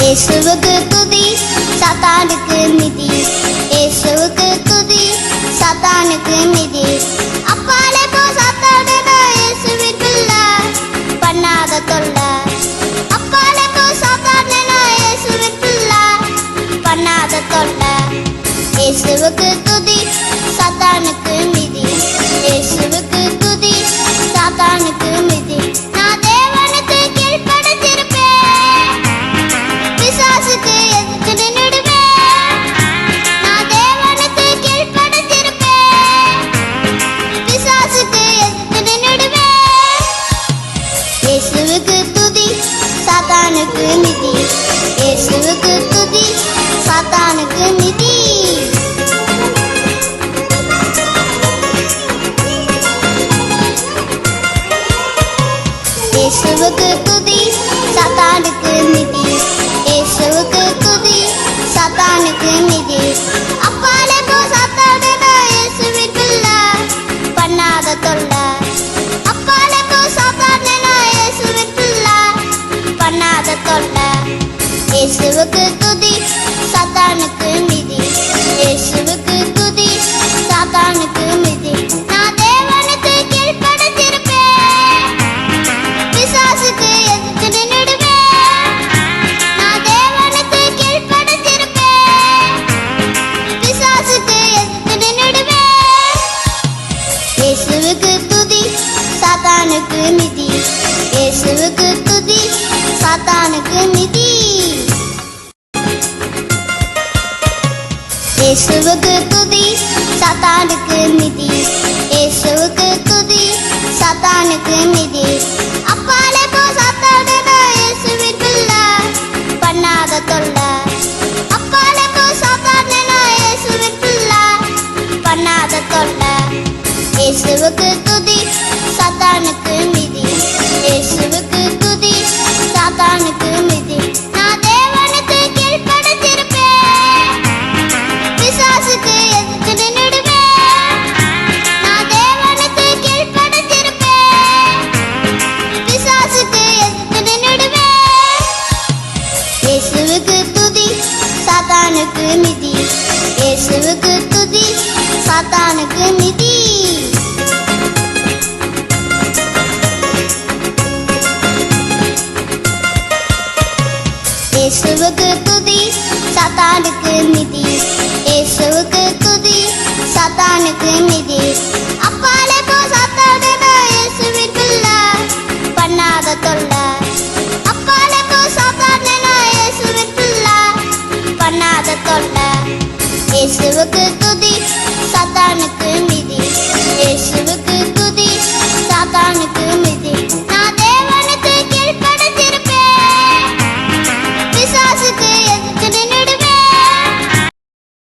இயேசுவுக்கு துதி, சாத்தானுக்கு மிதி. இயேசுவுக்கு துதி, சாத்தானுக்கு மிதி. அப்பாலே போ சாத்தானே, இயேசுவின் பிள்ளை, பண்ணாத தொல்லை. அப்பாலே போ சாத்தானே, இயேசுவின் பிள்ளை, பண்ணாத தொல்லை. இயேசுவுக்கு துதி, சாத்தானுக்கு மிதி. இயேசுவுக்கு துதி, சாத்தானுக்கு மிதி. நான் தேவனுக்கு கீழ்ப்படிந்திருப்பேன், பிசாசுக்கு எதிர்த்து நின்னுடுவேன். நான் தேவனுக்கு கீழ்ப்படிந்திருப்பேன், பிசாசுக்கு எதிர்த்து நின்னுடுவேன். இயேசுவுக்கு துதி, சாத்தானுக்கு மிதி. இயேசுவுக்கு துதி, சாத்தானுக்கு மிதி. இயேசுவுக்கு துதி, சாத்தானுக்கு மிதி. இயேசுவுக்கு துதி, சாத்தானுக்கு மிதி. அப்பாலே போ சாத்தானே, இயேசுவின் பிள்ளை, பண்ணாத தொல்லை. அப்பாலே போ சாத்தானே, இயேசுவின் பிள்ளை, பண்ணாத தொல்லை. இயேசுவுக்கு துதி, சாத்தானுக்கு மிதி. இயேசுவுக்கு துதி, சாத்தானுக்கு மிதி. நான் தேவனுக்கு கீழ்ப்படிந்திருப்பேன், பிசாசுக்கு எதிர்த்து நின்னுடுவேன். நான் தேவனுக்கு கீழ்ப்படிந்திருப்பேன், பிசாசுக்கு எதிர்த்து நின்னுடுவேன். இயேசுவுக்கு துதி, சாத்தானுக்கு மிதி. இயேசுவுக்கு துதி, சாத்தானுக்கு மிதி. இயேசுவுக்கு துதி, சாத்தானுக்கு மிதி. இயேசுவுக்கு துதி, சாத்தானுக்கு மிதி. அப்பாலே போ சாத்தானே, இயேசுவின் பிள்ளை, பண்ணாத தொல்லை. அப்பாலே போ சாத்தானே, இயேசுவின் பிள்ளை, பண்ணாத தொல்லை. இயேசுவுக்கு துதி, சாத்தானுக்கு மிதி. இயேசுவுக்கு துதி, சாத்தானுக்கு மிதி. நான் தேவனுக்கு கீழ்ப்படிந்திருப்பேன், பிசாசுக்கு எதிர்த்து நின்னுடுவேன். நான் தேவனுக்கு கீழ்ப்படிந்திருப்பேன், பிசாசுக்கு எதிர்த்து நின்னுடுவேன். இயேசுவுக்கு துதி, சாத்தானுக்கு மிதி. இயேசுவுக்கு துதி, சாத்தானுக்கு மிதி. இயேசுவுக்கு துதி, சாத்தானுக்கு மிதி. இயேசுவுக்கு துதி, சாத்தானுக்கு மிதி. அப்பாலே போ சாத்தானே, இயேசுவின் பிள்ளை, பண்ணாத தொல்லை. அப்பாலே போ சாத்தானே, இயேசுவின் பிள்ளை, பண்ணாத தொல்லை. இயேசுவுக்கு துதி, சாத்தானுக்கு